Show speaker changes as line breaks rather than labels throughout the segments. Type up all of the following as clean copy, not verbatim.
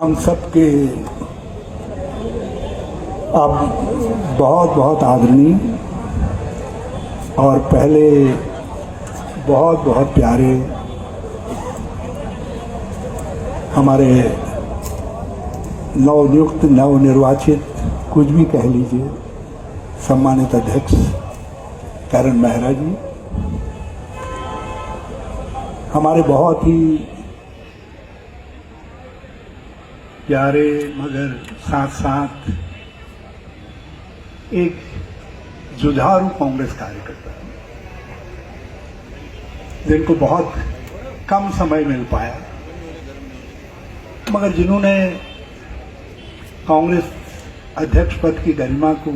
हम सबके अब बहुत बहुत आदरणीय और पहले बहुत बहुत प्यारे हमारे नवनियुक्त नवनिर्वाचित कुछ भी कह लीजिए सम्मानित अध्यक्ष करण मेहरा जी, हमारे बहुत ही प्यारे मगर साथ साथ एक जुझारू कांग्रेस कार्यकर्ता जिनको बहुत कम समय मिल पाया, मगर जिन्होंने कांग्रेस अध्यक्ष पद की गरिमा को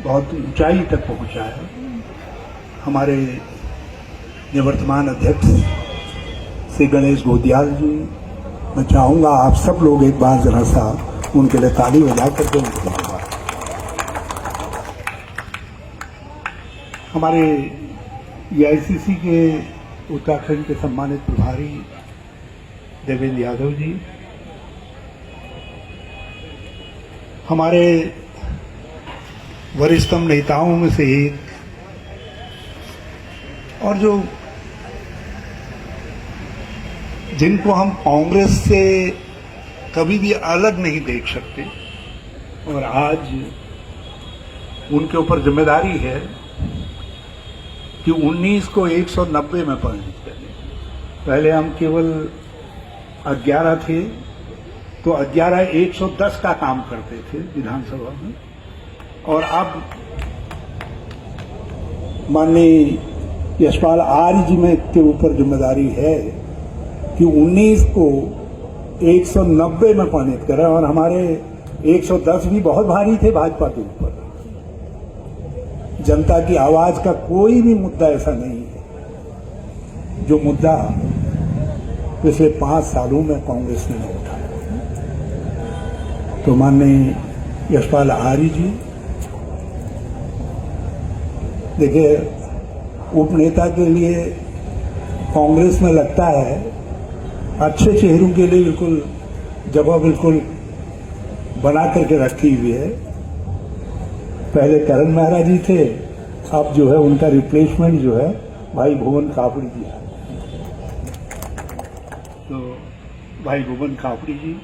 बहुत ऊंचाई तक पहुंचाया। हमारे निवर्तमान अध्यक्ष श्री गणेश गोदियाल जी, मैं चाहूंगा आप सब लोग एक बार जरा सा उनके लिए ताली बजा करके उनको धन्यवाद। हमारे एआईसीसी के उत्तराखंड के सम्मानित प्रभारी देवेंद्र यादव जी, हमारे वरिष्ठतम नेताओं में से एक और जिनको हम कांग्रेस से कभी भी अलग नहीं देख सकते, और आज उनके ऊपर जिम्मेदारी है कि 19 को 190 में परिणत करें। पहले हम केवल 11 थे, तो 11 110 का काम करते थे विधानसभा में, और अब माननीय यशपाल आर्य जी में के ऊपर जिम्मेदारी है कि 19 को 190 में परिणत करें। और हमारे 110 भी बहुत भारी थे भाजपा के ऊपर। जनता की आवाज का कोई भी मुद्दा ऐसा नहीं है जो मुद्दा पिछले 5 सालों में कांग्रेस ने नहीं उठाया। तो माननीय यशपाल आर्य जी, देखिए, उपनेता के लिए कांग्रेस में लगता है अच्छे चेहरों के लिए बिल्कुल जगह बिल्कुल बना करके रखी हुई है। पहले करण मेहरा जी थे, अब जो है उनका रिप्लेसमेंट जो है भाई भुवन कापड़ी जी है। तो भाई भुवन कापड़ी जी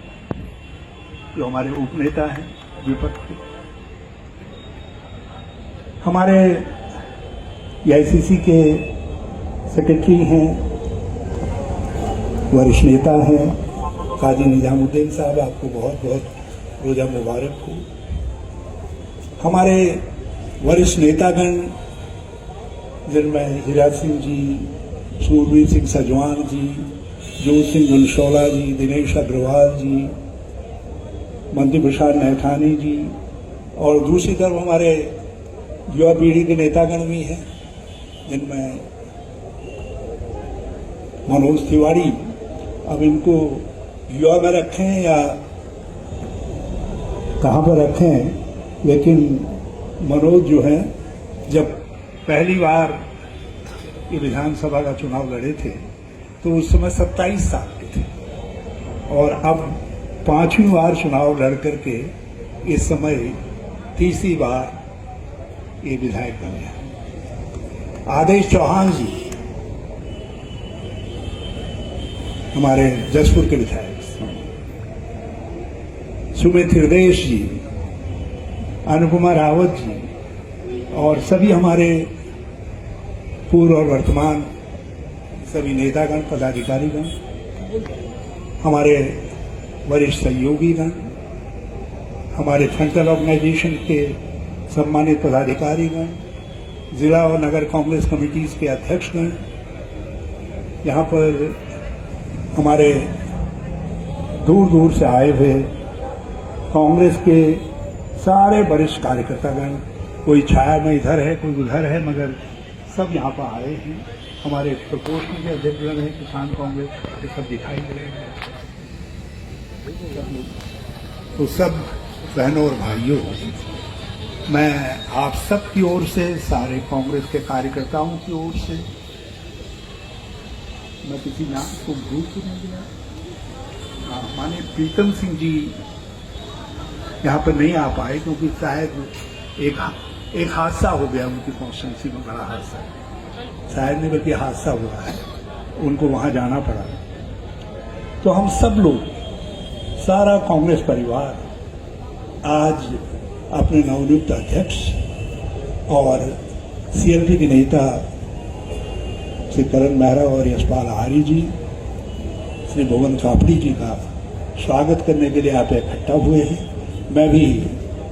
जो हमारे उपनेता हैं विपक्ष के, हमारे एआईसीसी के सेक्रेटरी हैं, वरिष्ठ नेता हैं काजी निजामुद्दीन साहब, आपको बहुत बहुत रोजा मुबारक हो। हमारे वरिष्ठ नेतागण जिनमें हीरा सिंह जी, सूरवीर सिंह सजवान जी, जोत सिंह घनशोला जी, दिनेश अग्रवाल जी, मंत्री प्रसाद नैथानी जी, और दूसरी तरफ हमारे युवा पीढ़ी के नेतागण भी हैं जिनमें मनोज तिवारी, अब इनको युवा में रखें या कहाँ पर रखें, लेकिन मनोज जो है जब पहली बार ये विधानसभा का चुनाव लड़े थे तो उस समय 27 साल के थे, और अब 5वीं बार चुनाव लड़ करके इस समय 3री बार ये विधायक बने हैं। आदेश चौहान जी हमारे जसपुर के विधायक, सुमित हृदयेश जी, अनुपमा रावत जी, और सभी हमारे पूर्व और वर्तमान सभी नेतागण पदाधिकारीगण, हमारे वरिष्ठ सहयोगीगण, हमारे फ्रंटल ऑर्गेनाइजेशन के सम्मानित पदाधिकारीगण, जिला और नगर कांग्रेस कमेटीज के अध्यक्षगण, यहाँ पर हमारे दूर दूर से आए हुए कांग्रेस के सारे वरिष्ठ कार्यकर्तागण, कोई छाया में इधर है, कोई उधर है, मगर सब यहाँ पर आए हैं। हमारे प्रकोष्ठ के अध्यक्षगण हैं किसान कांग्रेस के, सब दिखाई दे रहे हैं। तो सब बहनों और भाइयों, मैं आप सब की ओर से, सारे कांग्रेस के कार्यकर्ताओं की ओर से मैं किसी नाम को भूल तो नहीं गया। माननीय प्रीतम सिंह जी यहाँ पर नहीं आ पाए क्योंकि शायद एक हादसा हो गया उनकी कॉन्स्टिट्यूंसी में, बड़ा हादसा, शायद नहीं बल्कि हादसा हुआ है, उनको वहां जाना पड़ा। तो हम सब लोग, सारा कांग्रेस परिवार आज अपने नवनियुक्त अध्यक्ष और सीएलपी के नेता श्री करण मेहरा और यशपाल आर्य जी, श्री भुवन कापड़ी जी का स्वागत करने के लिए आप इकट्ठा हुए हैं। मैं भी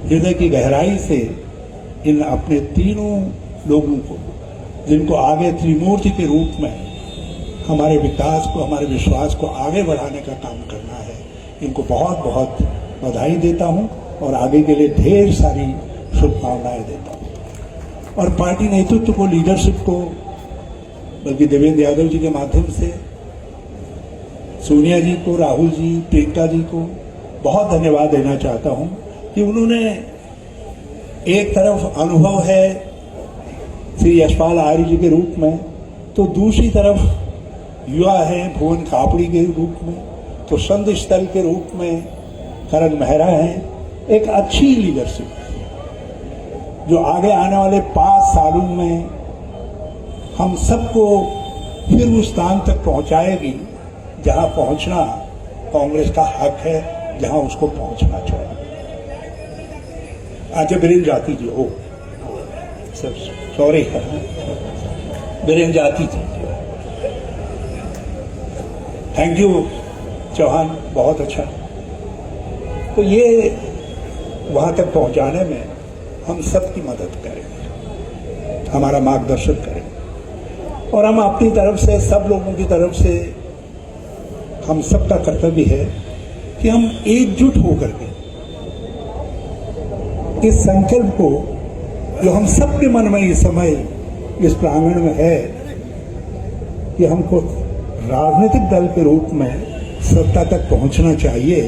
हृदय की गहराई से इन अपने तीनों लोगों को, जिनको आगे त्रिमूर्ति के रूप में हमारे विकास को, हमारे विश्वास को आगे बढ़ाने का काम करना है, इनको बहुत बहुत बधाई देता हूं और आगे के लिए ढेर सारी शुभकामनाएं देता हूं। और पार्टी नेतृत्व को, लीडरशिप को, बल्कि देवेंद्र यादव जी के माध्यम से सोनिया जी को, राहुल जी, प्रियंका जी को बहुत धन्यवाद देना चाहता हूं कि उन्होंने एक तरफ अनुभव है श्री यशपाल आर्य जी के रूप में, तो दूसरी तरफ युवा हैं भुवन कापड़ी के रूप में, तो संत स्थल के रूप में करण मेहरा हैं। एक अच्छी लीडरशिप जो आगे आने वाले 5 सालों में हम सबको फिर उस स्थान तक पहुंचाएगी जहां पहुंचना कांग्रेस का हक है, जहां उसको पहुंचना चाहिए। आज बीरेन जाति जी हो, सॉरी बीरेन जाति जी, थैंक यू चौहान, बहुत अच्छा। तो ये वहां तक पहुंचाने में हम सबकी मदद करें, हमारा मार्गदर्शन करें, और हम अपनी तरफ से, सब लोगों की तरफ से, हम सबका कर्तव्य है कि हम एकजुट होकर के इस संकल्प को, जो हम सबके मन में इस समय इस प्रांगण में है कि हमको राजनीतिक दल के रूप में सत्ता तक पहुंचना चाहिए,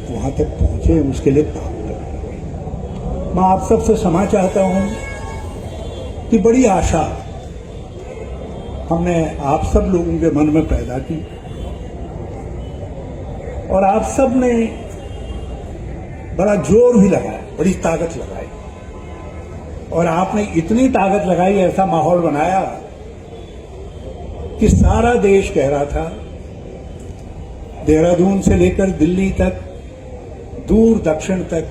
वहां तक पहुंचे, उसके लिए काम करें। मैं आप सबसे क्षमा चाहता हूं कि बड़ी आशा हमने आप सब लोगों के मन में पैदा की और आप सब ने बड़ा जोर भी लगाया, बड़ी ताकत लगाई, और आपने इतनी ताकत लगाई, ऐसा माहौल बनाया कि सारा देश कह रहा था, देहरादून से लेकर दिल्ली तक, दूर दक्षिण तक,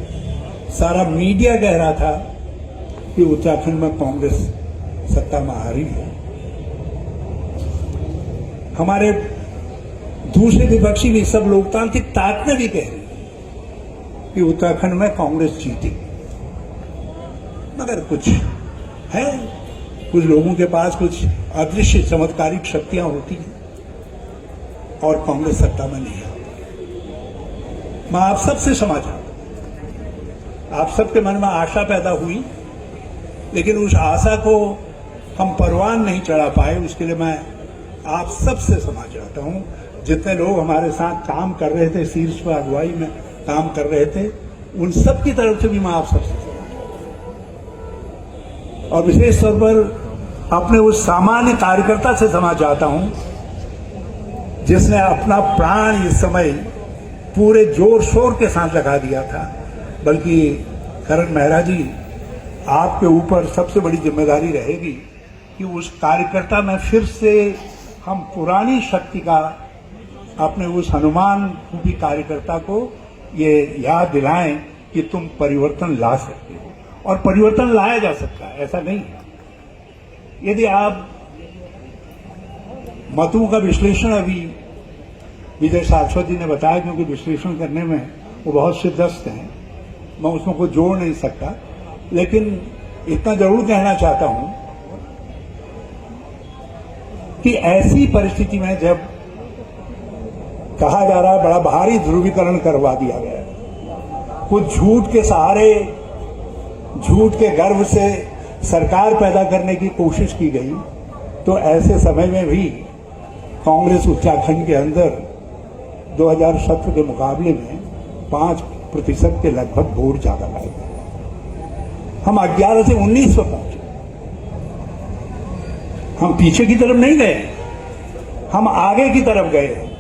सारा मीडिया कह रहा था कि उत्तराखंड में कांग्रेस सत्ता में आ रही है। हमारे दूसरे विपक्षी भी, सब लोकतांत्रिक ताकतें भी कह रही कि उत्तराखंड में कांग्रेस जीतेगी, मगर कुछ है, कुछ लोगों के पास कुछ अदृश्य चमत्कारिक शक्तियां होती हैं और कांग्रेस सत्ता में नहीं आती। मैं आप सबसे क्षमा चाहता हूं, आप सबके मन में आशा पैदा हुई, लेकिन उस आशा को हम परवान नहीं चढ़ा पाए, उसके लिए मैं आप सबसे क्षमा चाहता हूं। जितने लोग हमारे साथ काम कर रहे थे, शीर्ष पर अगुवाई में काम कर रहे थे, उन सब की तरफ से भी मैं आप सबसे क्षमा चाहता हूं, और विशेष तौर पर अपने उस सामान्य कार्यकर्ता से क्षमा चाहता हूं जिसने अपना प्राण इस समय पूरे जोर शोर के साथ लगा दिया था। बल्कि करण मेहरा जी, आपके ऊपर सबसे बड़ी जिम्मेदारी रहेगी कि उस कार्यकर्ता में फिर से हम पुरानी शक्ति का, अपने उस हनुमान रूपी कार्यकर्ता को ये याद दिलाएं कि तुम परिवर्तन ला सकते हो, और परिवर्तन लाया जा सकता है, ऐसा नहीं है। यदि आप मतों का विश्लेषण, अभी विजय सारस्वत जी ने बताया, क्योंकि विश्लेषण करने में वो बहुत सिद्धस्त हैं, मैं उसमें कोई जोड़ नहीं सकता, लेकिन इतना जरूर कहना चाहता हूं कि ऐसी परिस्थिति में जब कहा जा रहा है बड़ा भारी ध्रुवीकरण करवा दिया गया, कुछ झूठ के सहारे, झूठ के गर्व से सरकार पैदा करने की कोशिश की गई, तो ऐसे समय में भी कांग्रेस उत्तराखंड के अंदर 2017 के मुकाबले में 5% के लगभग वोट ज्यादा लाए गए। हम 11 से 19 पर पहुंचे, हम पीछे की तरफ नहीं गए, हम आगे की तरफ गए।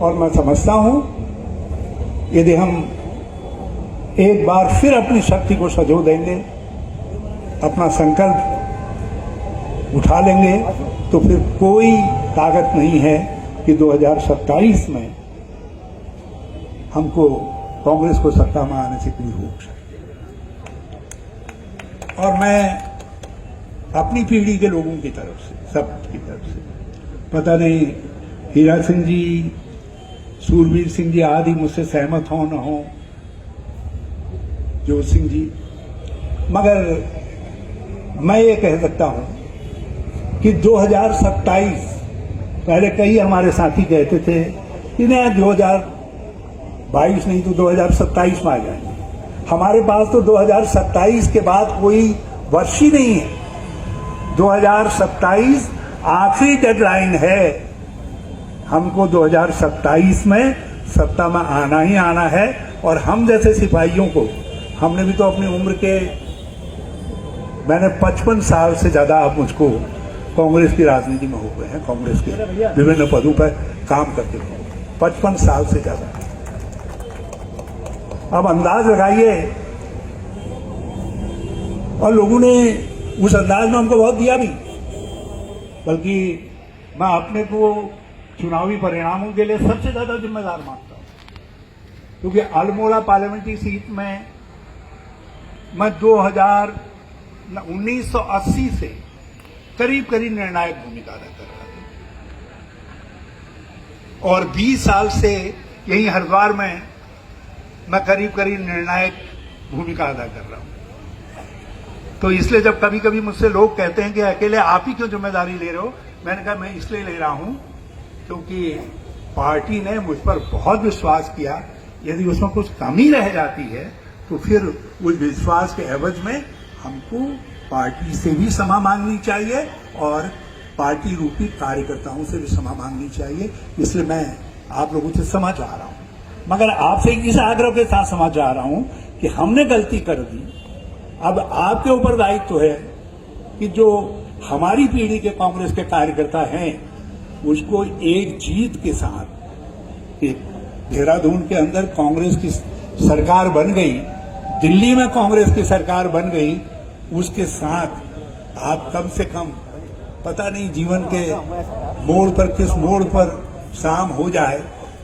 और मैं समझता हूं यदि हम एक बार फिर अपनी शक्ति को सजो देंगे, अपना संकल्प उठा लेंगे, तो फिर कोई ताकत नहीं है कि 2027 में हमको कांग्रेस को सत्ता में आने से कोई रोक सके। और मैं अपनी पीढ़ी के लोगों की तरफ से, सबकी तरफ से, पता नहीं हीरा सिंह जी, सूरवीर सिंह जी आदि मुझसे सहमत हो न हो, जोत सिंह जी, मगर मैं ये कह सकता हूं कि 2027, पहले कई हमारे साथी कहते थे कि नहीं 2022 नहीं तो 2027 में आ जाएंगे। हमारे पास तो 2027 के बाद कोई वर्ष ही नहीं है। 2027 आखिरी डेडलाइन है। हमको 2027 में सत्ता में आना ही आना है। और हम जैसे सिपाहियों को, हमने भी तो अपनी उम्र के, मैंने 55 साल से ज्यादा आप मुझको कांग्रेस की राजनीति में हो गए हैं, कांग्रेस के विभिन्न पदों पर काम करते हुए 55 साल से ज्यादा। अब अंदाज लगाइए, और लोगों ने उस अंदाज में हमको बहुत दिया भी, बल्कि मैं अपने को चुनावी परिणामों के लिए सबसे ज्यादा जिम्मेदार मानता हूं, क्योंकि अल्मोड़ा पार्लियामेंट्री सीट में मैं 1980 से करीब करीब निर्णायक भूमिका अदा कर रहा था, और 20 साल से यही हरिद्वार में मैं करीब करीब निर्णायक भूमिका अदा कर रहा हूं। तो इसलिए जब कभी कभी मुझसे लोग कहते हैं कि अकेले आप ही क्यों जिम्मेदारी ले रहे हो, मैंने कहा मैं इसलिए ले रहा हूं क्योंकि पार्टी ने मुझ पर बहुत विश्वास किया। यदि उसमें कुछ कमी रह जाती है तो फिर उस विश्वास के एवज में हमको पार्टी से भी क्षमा मांगनी चाहिए और पार्टी रूपी कार्यकर्ताओं से भी क्षमा मांगनी चाहिए। इसलिए मैं आप लोगों से क्षमा चाह रहा हूं, मगर आपसे इस आग्रह के साथ क्षमा चाह रहा हूं कि हमने गलती कर दी। अब आपके ऊपर दायित्व है कि जो हमारी पीढ़ी के कांग्रेस के कार्यकर्ता हैं उसको एक जीत के साथ, देहरादून के अंदर कांग्रेस की सरकार बन गई, दिल्ली में कांग्रेस की सरकार बन गई, उसके साथ आप कम से कम, पता नहीं जीवन के मोड़ पर किस मोड़ पर शाम हो जाए,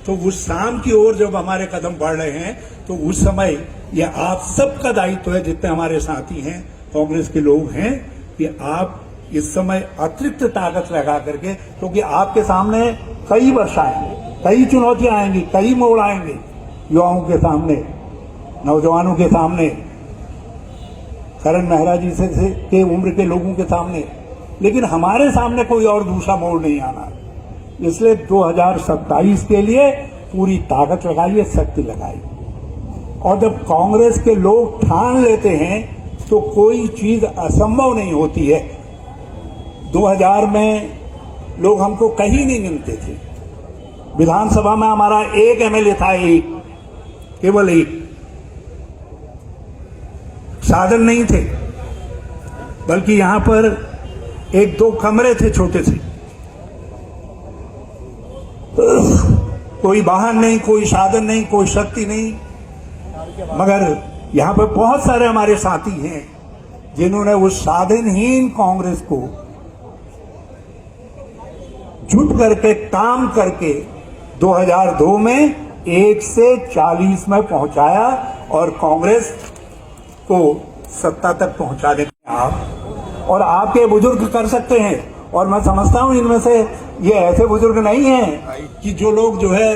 तो उस शाम की ओर जब हमारे कदम बढ़ रहे हैं तो उस समय यह आप सबका दायित्व है, जितने हमारे साथी हैं कांग्रेस के लोग हैं, कि आप इस समय अतिरिक्त ताकत लगा करके, क्योंकि आपके सामने कई वर्ष आएंगे, कई चुनौतियां आएंगी, कई मोड़ आएंगे, युवाओं के सामने, नौजवानों के सामने, करण मेहरा जी से के उम्र के लोगों के सामने, लेकिन हमारे सामने कोई और दूसरा मोड़ नहीं आना। इसलिए 2027 के लिए पूरी ताकत लगाइए, शक्ति लगाइए, और जब कांग्रेस के लोग ठान लेते हैं तो कोई चीज असंभव नहीं होती है। 2000 में लोग हमको कहीं नहीं गिनते थे, विधानसभा में हमारा एक एमएलए था, एक, केवल एक, साधन नहीं थे, बल्कि यहां पर एक दो कमरे थे छोटे से, कोई वाहन नहीं, कोई साधन नहीं, कोई शक्ति नहीं, मगर यहां पर बहुत सारे हमारे साथी हैं जिन्होंने उस साधनहीन कांग्रेस को जुट करके काम करके 2002 में 1 से 40 में पहुंचाया और कांग्रेस को सत्ता तक पहुंचाने में आप और आपके बुजुर्ग कर सकते हैं। और मैं समझता हूं इनमें से ये ऐसे बुजुर्ग नहीं हैं कि जो लोग जो है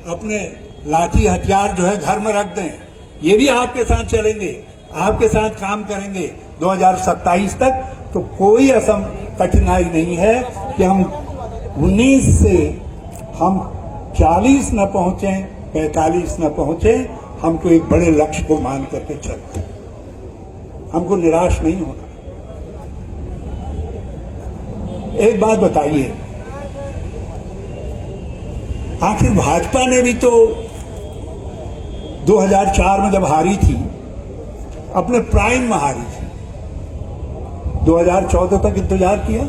अपने लाठी हथियार जो है घर में रख दें, ये भी आपके साथ चलेंगे, आपके साथ काम करेंगे 2027 तक। तो कोई कठिनाई नहीं है कि हम 19 से हम 40 न पहुंचे, 45 न पहुंचे, हमको एक बड़े लक्ष्य को मान करके चलते हैं, हमको निराश नहीं होना। एक बात बताइए, आखिर भाजपा ने भी तो 2004 में जब हारी थी, अपने प्राइम में हारी थी, 2014 तक इंतजार किया।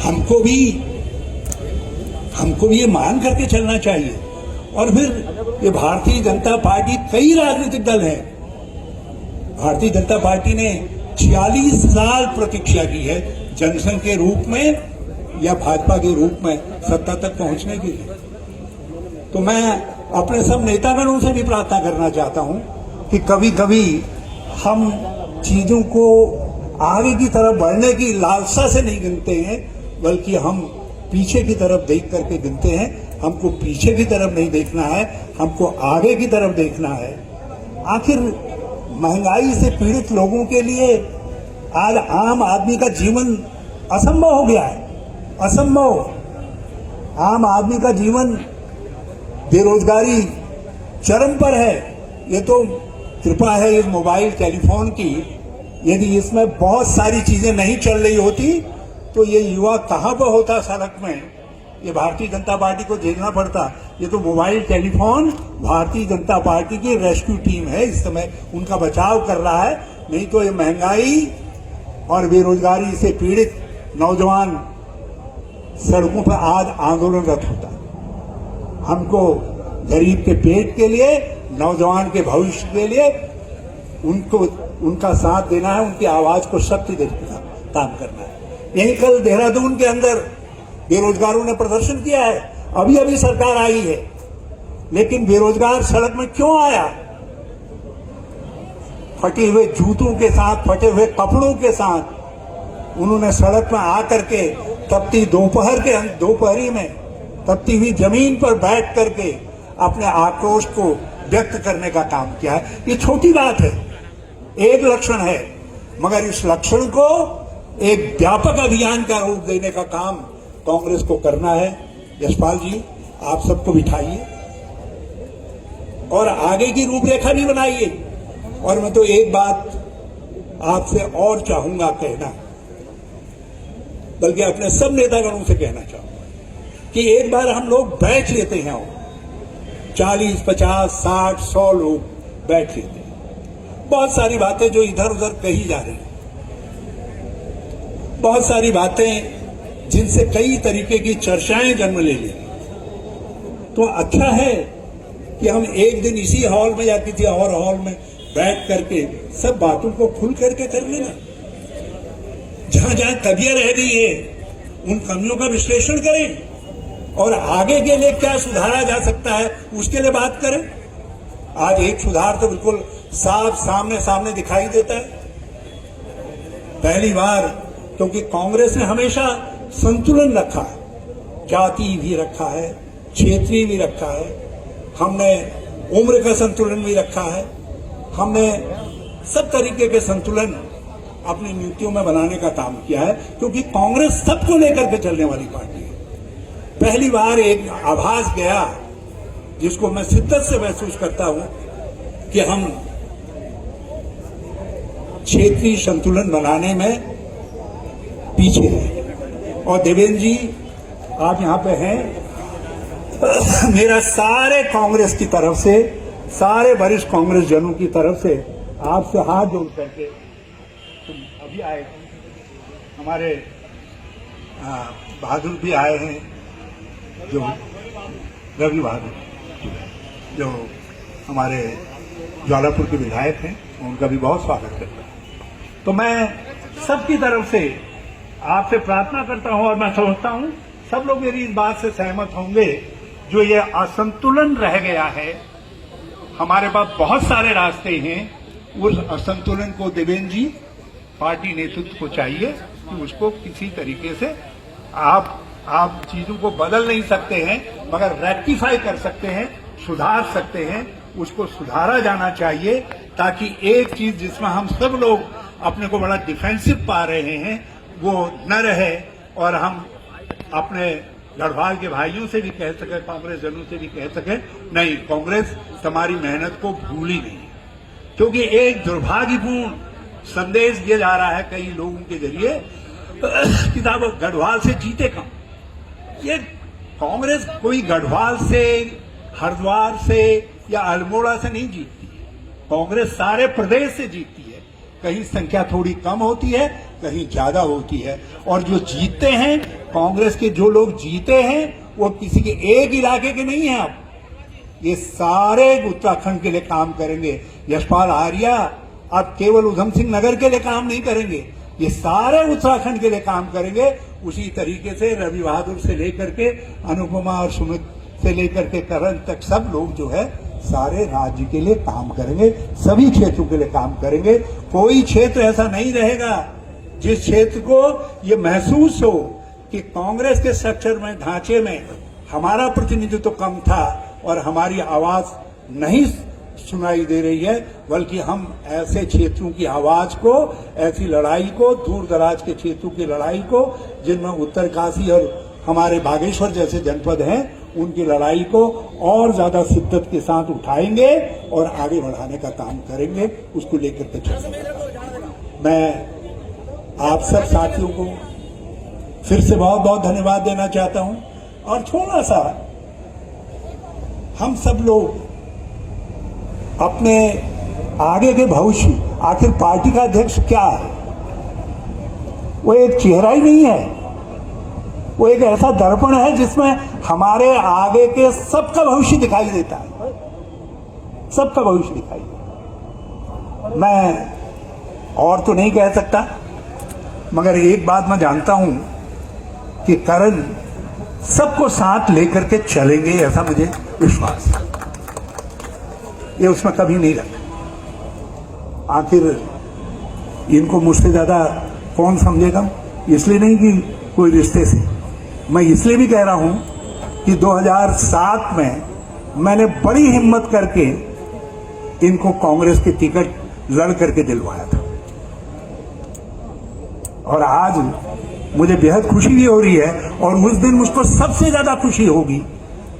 हमको भी हमको भी ये मान करके चलना चाहिए। और फिर ये भारतीय जनता पार्टी, कई राजनीतिक दल हैं, भारतीय जनता पार्टी ने 46 साल प्रतीक्षा की है जनसंघ के रूप में या भाजपा के रूप में सत्ता तक पहुंचने के लिए। तो मैं अपने सब नेतागणों से भी प्रार्थना करना चाहता हूं कि कभी कभी हम चीजों को आगे की तरफ बढ़ने की लालसा से नहीं गिनते हैं, बल्कि हम पीछे की तरफ देख करके गिनते हैं। हमको पीछे की तरफ नहीं देखना है, हमको आगे की तरफ देखना है। आखिर महंगाई से पीड़ित लोगों के लिए आज आम आदमी का जीवन असंभव हो गया है, असंभव। आम आदमी का जीवन, बेरोजगारी चरम पर है। ये तो कृपा है इस मोबाइल टेलीफोन की, यदि इसमें बहुत सारी चीजें नहीं चल रही होती तो ये युवा कहां पर होता सड़क में, ये भारतीय जनता पार्टी को झेलना पड़ता। ये तो mobile telephone Bharatiya Janata party की रेस्क्यू टीम है, इस समय उनका बचाव कर रहा है। नहीं तो ये महंगाई और बेरोजगारी से पीड़ित नौजवान सड़कों पर आज आंदोलनरत होता। हमको गरीब के पेट के लिए, नौजवान के भविष्य के लिए उनको उनका साथ देना है, उनकी आवाज को शक्ति देने का काम करना है। यही कल देहरादून के अंदर बेरोजगारों ने प्रदर्शन किया है। अभी अभी सरकार आई है, लेकिन बेरोजगार सड़क में क्यों आया? फटे हुए जूतों के साथ, फटे हुए कपड़ों के साथ उन्होंने सड़क पर आकर के तपती दोपहरी में तपती हुई जमीन पर बैठ करके अपने आक्रोश को व्यक्त करने का काम किया है। ये छोटी बात है, एक लक्षण है, मगर इस लक्षण को एक व्यापक अभियान का रूप देने का काम कांग्रेस को करना है। यशपाल जी, आप सबको बिठाइए और आगे की रूपरेखा भी बनाइए। और मैं तो एक बात आपसे और चाहूंगा कहना, बल्कि अपने सब नेतागणों से कहना चाहूंगा कि एक बार हम लोग बैठ लेते हैं, 40, 50, 60, 100 लोग बैठ लेते हैं। बहुत सारी बातें जो इधर उधर कही जा रही हैं, बहुत सारी बातें जिनसे कई तरीके की चर्चाएं जन्म ले ली, तो अच्छा है कि हम एक दिन इसी हॉल में या किसी और हॉल में बैठ करके सब बातों को खुल करके कर लेना। जहां जहां कमियां रह गई है उन कमियों का विश्लेषण करें और आगे के लिए क्या सुधारा जा सकता है उसके लिए बात करें। आज एक सुधार तो बिल्कुल साफ सामने दिखाई देता है। पहली बार, क्योंकि कांग्रेस ने हमेशा संतुलन रखा है, जाति भी रखा है, क्षेत्रीय भी रखा है, हमने उम्र का संतुलन भी रखा है, हमने सब तरीके के संतुलन अपनी नीतियों में बनाने का काम किया है, क्योंकि कांग्रेस सबको लेकर के चलने वाली पार्टी है। पहली बार एक आभास गया जिसको मैं शिद्दत से महसूस करता हूं कि हम क्षेत्रीय संतुलन बनाने में पीछे हैं। और देवेंद्र जी, आप यहां पे हैं, मेरा सारे कांग्रेस की तरफ से, सारे वरिष्ठ कांग्रेस जनों की तरफ से आपसे हाथ जोड़ करके, अभी आए हमारे बहादुर भी आए हैं, जो रवि बहादुर, जो हमारे ज्वालापुर के विधायक हैं, उनका भी बहुत स्वागत करता हूं। तो मैं सबकी तरफ से आपसे प्रार्थना करता हूं और मैं समझता हूं सब लोग मेरी इस बात से सहमत होंगे, जो ये असंतुलन रह गया है, हमारे पास बहुत सारे रास्ते हैं, उस असंतुलन को देवेंद्र जी, पार्टी नेतृत्व को चाहिए कि उसको किसी तरीके से आप चीजों को बदल नहीं सकते हैं, मगर रेक्टिफाई कर सकते हैं, सुधार सकते हैं, उसको सुधारा जाना चाहिए, ताकि एक चीज जिसमें हम सब लोग अपने को बड़ा डिफेंसिव पा रहे हैं वो न रहे, और हम अपने गढ़वाल के भाइयों से भी कह सके, कांग्रेस जनों से भी कह सके, नहीं, कांग्रेस तुम्हारी मेहनत को भूली नहीं। क्योंकि एक दुर्भाग्यपूर्ण संदेश दिया जा रहा है कई लोगों के जरिए कि साहब गढ़वाल से जीते कम। ये कांग्रेस कोई गढ़वाल से, हरिद्वार से या अल्मोड़ा से नहीं जीतती है, कांग्रेस सारे प्रदेश से जीतती है। कहीं संख्या थोड़ी कम होती है, कहीं ज्यादा होती है, और जो जीतते हैं कांग्रेस के जो लोग जीते हैं वो किसी के एक इलाके के नहीं हैं। अब ये सारे उत्तराखंड के लिए काम करेंगे। यशपाल आर्या अब केवल उधम सिंह नगर के लिए काम नहीं करेंगे, ये सारे उत्तराखंड के लिए काम करेंगे। उसी तरीके से रवि बहादुर से लेकर के अनुपमा और सुमित से लेकर के करण तक सब लोग जो है सारे राज्य के लिए काम करेंगे, सभी क्षेत्रों के लिए काम करेंगे। कोई क्षेत्र ऐसा नहीं रहेगा जिस क्षेत्र को ये महसूस हो कि कांग्रेस के स्ट्रक्चर में, ढांचे में हमारा प्रतिनिधित्व तो कम था और हमारी आवाज नहीं सुनाई दे रही है, बल्कि हम ऐसे क्षेत्रों की आवाज को, ऐसी लड़ाई को, दूर दराज के क्षेत्रों की लड़ाई को, जिनमें उत्तरकाशी और हमारे बागेश्वर जैसे जनपद हैं, उनकी लड़ाई को और ज्यादा शिद्दत के साथ उठाएंगे और आगे बढ़ाने का काम करेंगे, उसको लेकर के चलेंगे। मैं आप सब साथियों को फिर से बहुत बहुत धन्यवाद देना चाहता हूं और थोड़ा सा हम सब लोग अपने आगे के भविष्य, आखिर पार्टी का अध्यक्ष क्या है? वो एक चेहरा ही नहीं है, वो एक ऐसा दर्पण है जिसमें हमारे आगे के सबका भविष्य दिखाई देता है, सबका भविष्य दिखाई देता है। मैं और तो नहीं कह सकता, मगर एक बात मैं जानता हूं कि करण सबको साथ लेकर के चलेंगे, ऐसा मुझे विश्वास है। ये उसमें कभी नहीं रखा। आखिर इनको मुझसे ज्यादा कौन समझेगा? इसलिए नहीं कि कोई रिश्ते से, मैं इसलिए भी कह रहा हूं कि 2007 में मैंने बड़ी हिम्मत करके इनको कांग्रेस की टिकट लड़ करके दिलवाया था और आज मुझे बेहद खुशी भी हो रही है। और उस दिन मुझको सबसे ज्यादा खुशी होगी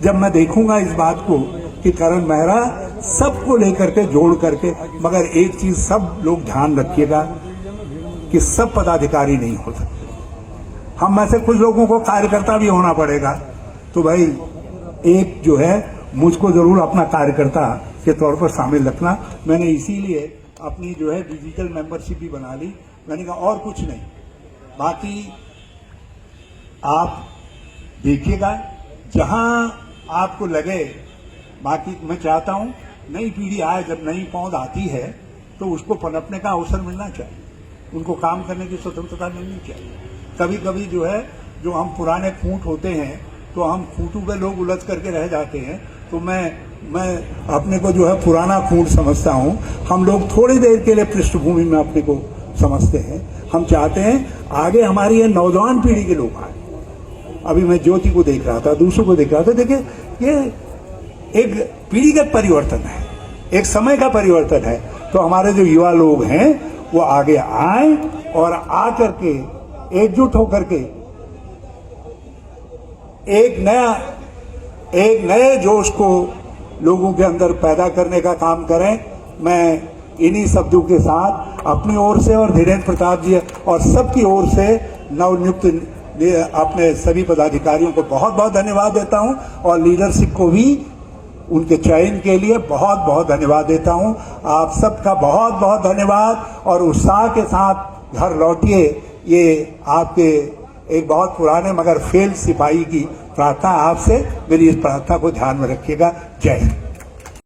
जब मैं देखूंगा इस बात को कि करण मेहरा सबको लेकर के, जोड़ करके, मगर एक चीज सब लोग ध्यान रखिएगा कि सब पदाधिकारी नहीं हो सकते। हम में से कुछ लोगों को कार्यकर्ता भी होना पड़ेगा। तो भाई एक जो है मुझको जरूर अपना कार्यकर्ता के तौर पर शामिल रखना। मैंने इसीलिए अपनी जो है डिजिटल मेंबरशिप भी बना ली। मैंने कहा और कुछ नहीं, बाकी आप देखिएगा जहां आपको लगे। बाकी मैं चाहता हूं नई पीढ़ी आए, जब नई पौध आती है तो उसको पनपने का अवसर मिलना चाहिए, उनको काम करने की स्वतंत्रता मिलनी चाहिए। कभी कभी जो है, जो हम पुराने खूंट होते हैं तो हम खूंटों पे लोग उलझ करके रह जाते हैं। तो मैं अपने को जो है पुराना खूंट समझता हूं। हम लोग थोड़ी देर के लिए पृष्ठभूमि में अपने को समझते हैं। हम चाहते हैं आगे हमारी ये नौजवान पीढ़ी के लोग आए। अभी मैं ज्योति को देख रहा था, दूसरों को देख रहा था। देखिए, ये एक पीढ़ीगत परिवर्तन है, एक समय का परिवर्तन है। तो हमारे जो युवा लोग हैं वो आगे आए और आकर के एकजुट होकर के एक नए जोश को लोगों के अंदर पैदा करने का काम करें। मैं इन्हीं शब्दों के साथ अपनी ओर से और धीरेन्द्र प्रताप जी और सबकी ओर से नवनियुक्त अपने सभी पदाधिकारियों को बहुत बहुत धन्यवाद देता हूं और लीडरशिप को भी उनके चयन के लिए बहुत बहुत धन्यवाद देता हूं। आप सबका बहुत बहुत धन्यवाद और उत्साह के साथ घर लौटिए। ये आपके एक बहुत पुराने मगर फेल सिपाही की प्रार्थना आपसे, मेरी इस प्रार्थना को ध्यान में रखिएगा। जय हिंद।